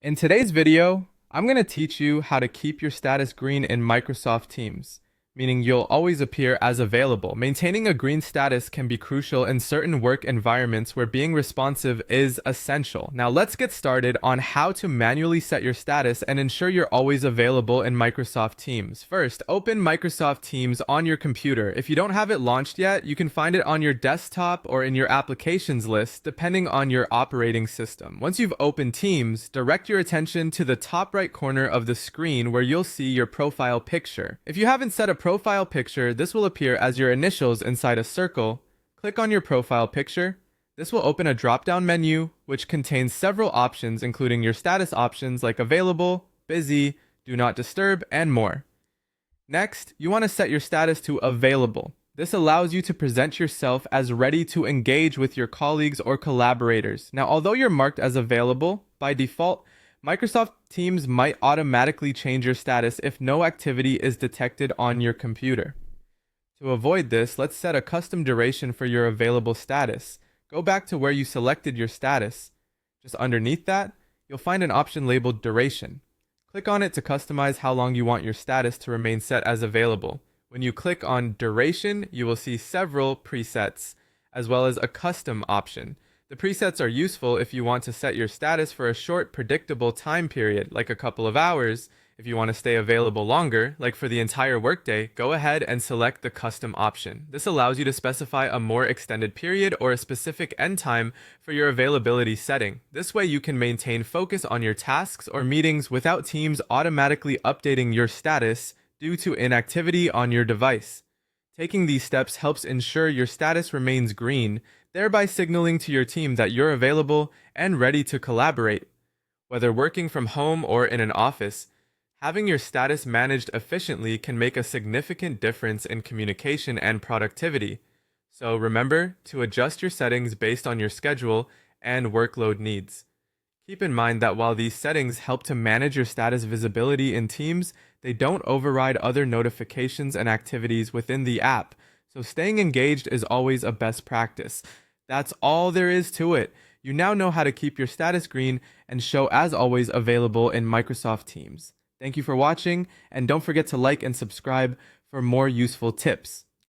In today's video, I'm going to teach you how to keep your status green in Microsoft Teams, meaning you'll always appear as available. Maintaining a green status can be crucial in certain work environments where being responsive is essential. Now let's get started on how to manually set your status and ensure you're always available in Microsoft Teams. First, open Microsoft Teams on your computer. If you don't have it launched yet, you can find it on your desktop or in your applications list, depending on your operating system. Once you've opened Teams, direct your attention to the top right corner of the screen where you'll see your profile picture. If you haven't set a profile picture, this will appear as your initials inside a circle. Click on your profile picture. This will open a drop-down menu which contains several options, including your status options like available, busy, do not disturb, and more. Next, you want to set your status to available. This allows you to present yourself as ready to engage with your colleagues or collaborators. Now, although you're marked as available, by default, Microsoft Teams might automatically change your status if no activity is detected on your computer. To avoid this, let's set a custom duration for your available status. Go back to where you selected your status. Just underneath that, you'll find an option labeled Duration. Click on it to customize how long you want your status to remain set as available. When you click on Duration, you will see several presets, as well as a custom option. The presets are useful if you want to set your status for a short, predictable time period, like a couple of hours. If you want to stay available longer, like for the entire workday, go ahead and select the custom option. This allows you to specify a more extended period or a specific end time for your availability setting. This way you can maintain focus on your tasks or meetings without Teams automatically updating your status due to inactivity on your device. Taking these steps helps ensure your status remains green, thereby signaling to your team that you're available and ready to collaborate. Whether working from home or in an office, having your status managed efficiently can make a significant difference in communication and productivity. So remember to adjust your settings based on your schedule and workload needs. Keep in mind that while these settings help to manage your status visibility in Teams, they don't override other notifications and activities within the app, so staying engaged is always a best practice. That's all there is to it. You now know how to keep your status green and show as always available in Microsoft Teams. Thank you for watching, and don't forget to like and subscribe for more useful tips.